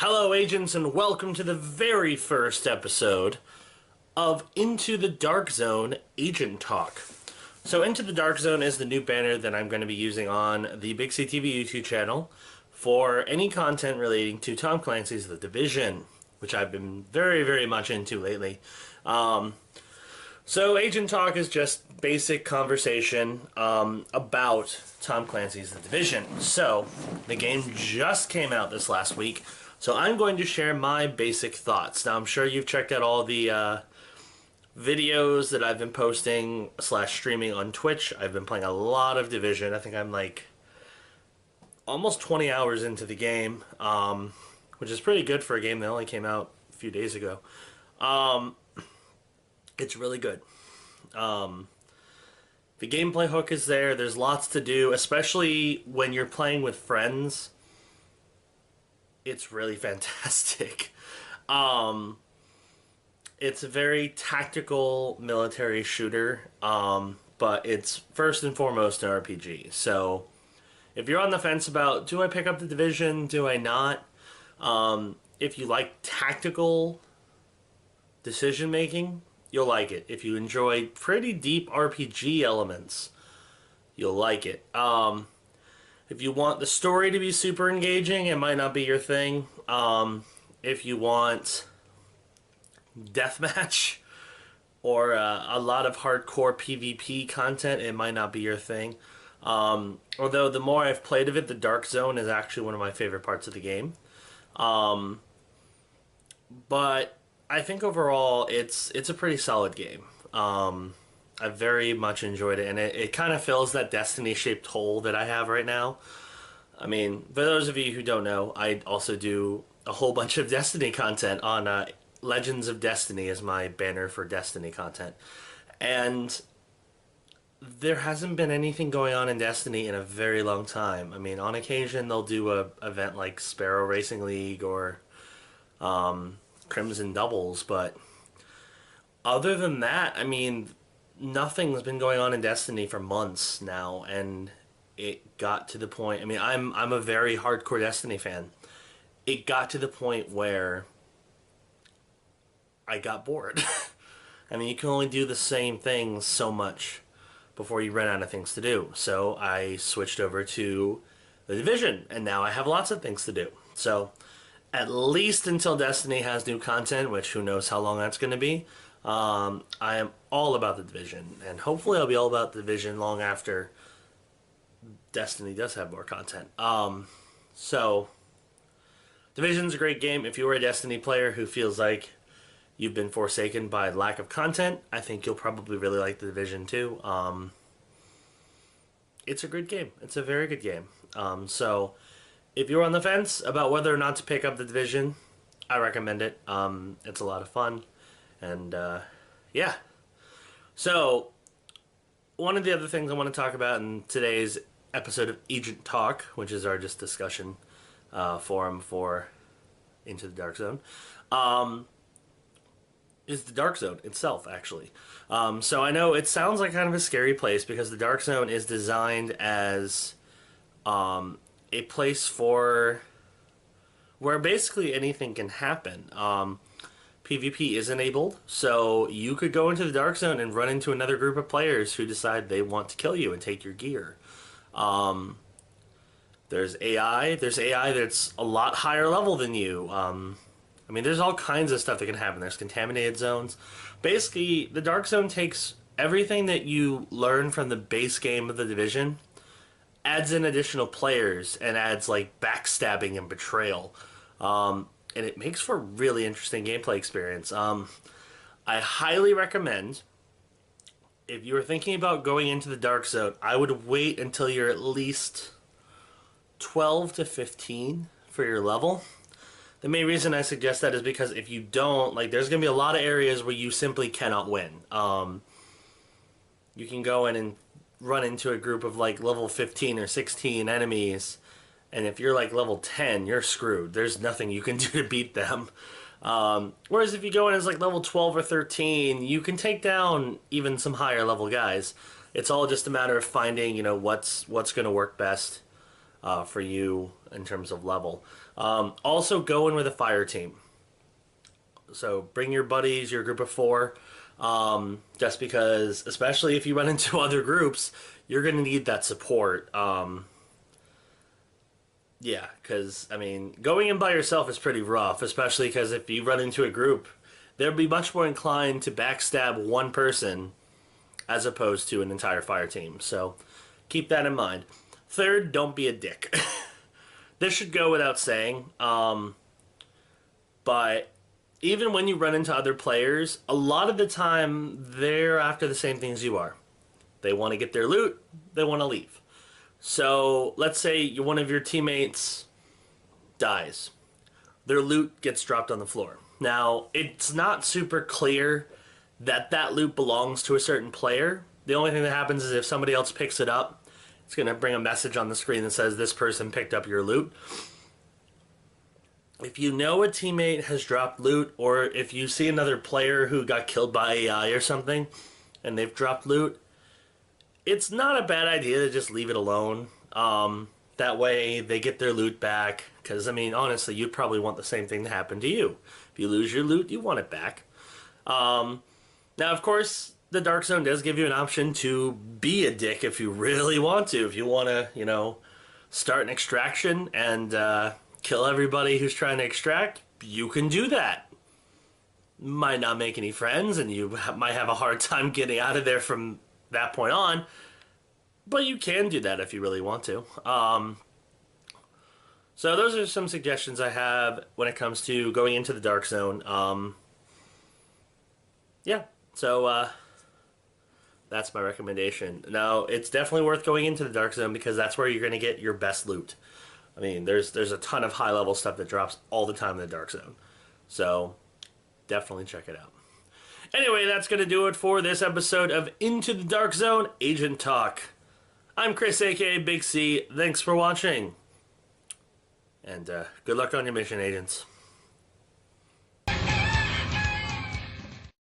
Hello, agents, and welcome to the very first episode of Into the Dark Zone Agent Talk. So, Into the Dark Zone is the new banner that I'm going to be using on the BigCTV YouTube channel for any content relating to Tom Clancy's The Division, which I've been very, very much into lately. So, Agent Talk is just basic conversation about Tom Clancy's The Division. So, the game just came out this last week. So I'm going to share my basic thoughts. Now, I'm sure you've checked out all the videos that I've been posting / streaming on Twitch. I've been playing a lot of Division. I think I'm like almost 20 hours into the game, which is pretty good for a game that only came out a few days ago. It's really good. The gameplay hook is there. There's lots to do, especially when you're playing with friends. It's really fantastic. It's a very tactical military shooter, but it's first and foremost an RPG. So if you're on the fence about, do I pick up The Division, do I not? If you like tactical decision making, you'll like it. If you enjoy pretty deep RPG elements, you'll like it. If you want the story to be super engaging, it might not be your thing. If you want deathmatch or a lot of hardcore PvP content, it might not be your thing. Although the more I've played of it, the Dark Zone is actually one of my favorite parts of the game. But I think overall it's a pretty solid game. I very much enjoyed it, and it kind of fills that Destiny-shaped hole that I have right now. I mean, for those of you who don't know, I also do a whole bunch of Destiny content on Legends of Destiny as my banner for Destiny content. And there hasn't been anything going on in Destiny in a very long time. I mean, on occasion they'll do a event like Sparrow Racing League or Crimson Doubles, but other than that, I mean, nothing's been going on in Destiny for months now, and it got to the point. I mean, I'm a very hardcore Destiny fan. It got to the point where I got bored. I mean, you can only do the same things so much before you run out of things to do. So I switched over to The Division, and now I have lots of things to do. So at least until Destiny has new content, which who knows how long that's going to be, I am all about The Division, and hopefully I'll be all about The Division long after Destiny does have more content. So Division's a great game. If you were a Destiny player who feels like you've been forsaken by lack of content, I think you'll probably really like The Division too. It's a good game. It's a very good game. So if you're on the fence about whether or not to pick up The Division, I recommend it. It's a lot of fun. And, yeah. So, one of the other things I want to talk about in today's episode of Agent Talk, which is our just discussion forum for Into the Dark Zone, is the Dark Zone itself, actually. So I know it sounds like kind of a scary place because the Dark Zone is designed as a place for where basically anything can happen. PvP is enabled, so you could go into the Dark Zone and run into another group of players who decide they want to kill you and take your gear. There's AI. There's AI that's a lot higher level than you. I mean, there's all kinds of stuff that can happen. There's contaminated zones. Basically, the Dark Zone takes everything that you learn from the base game of The Division, adds in additional players, and adds, like, backstabbing and betrayal. And it makes for a really interesting gameplay experience. I highly recommend, if you were thinking about going into the Dark Zone, I would wait until you're at least 12 to 15 for your level. The main reason I suggest that is because if you don't, like, there's going to be a lot of areas where you simply cannot win. You can go in and run into a group of, like, level 15 or 16 enemies, and if you're like level 10, you're screwed. There's nothing you can do to beat them. Whereas if you go in as like level 12 or 13, you can take down even some higher level guys. It's all just a matter of finding, you know, what's going to work best for you in terms of level. Also, go in with a fire team. So bring your buddies, your group of four, just because, especially if you run into other groups, you're going to need that support. Yeah, because, I mean, going in by yourself is pretty rough, especially because if you run into a group, they'll be much more inclined to backstab one person as opposed to an entire fire team. So keep that in mind. Third, don't be a dick. This should go without saying, but even when you run into other players, a lot of the time they're after the same things you are. They want to get their loot, they want to leave. So let's say one of your teammates dies. Their loot gets dropped on the floor. Now, it's not super clear that that loot belongs to a certain player. The only thing that happens is if somebody else picks it up, it's going to bring a message on the screen that says this person picked up your loot. If you know a teammate has dropped loot, or if you see another player who got killed by AI or something, and they've dropped loot, it's not a bad idea to just leave it alone. That way they get their loot back. Because, I mean, honestly, you'd probably want the same thing to happen to you. If you lose your loot, you want it back. Now, of course, the Dark Zone does give you an option to be a dick if you really want to. If you want to, you know, start an extraction and kill everybody who's trying to extract, you can do that. Might not make any friends, and you might have a hard time getting out of there from that point on, but you can do that if you really want to. So those are some suggestions I have when it comes to going into the Dark Zone. Yeah, so that's my recommendation. Now, it's definitely worth going into the Dark Zone because that's where you're going to get your best loot. I mean, there's a ton of high-level stuff that drops all the time in the Dark Zone. So, definitely check it out. Anyway, that's going to do it for this episode of Into the Dark Zone Agent Talk. I'm Chris, a.k.a. Big C. Thanks for watching. And good luck on your mission, agents.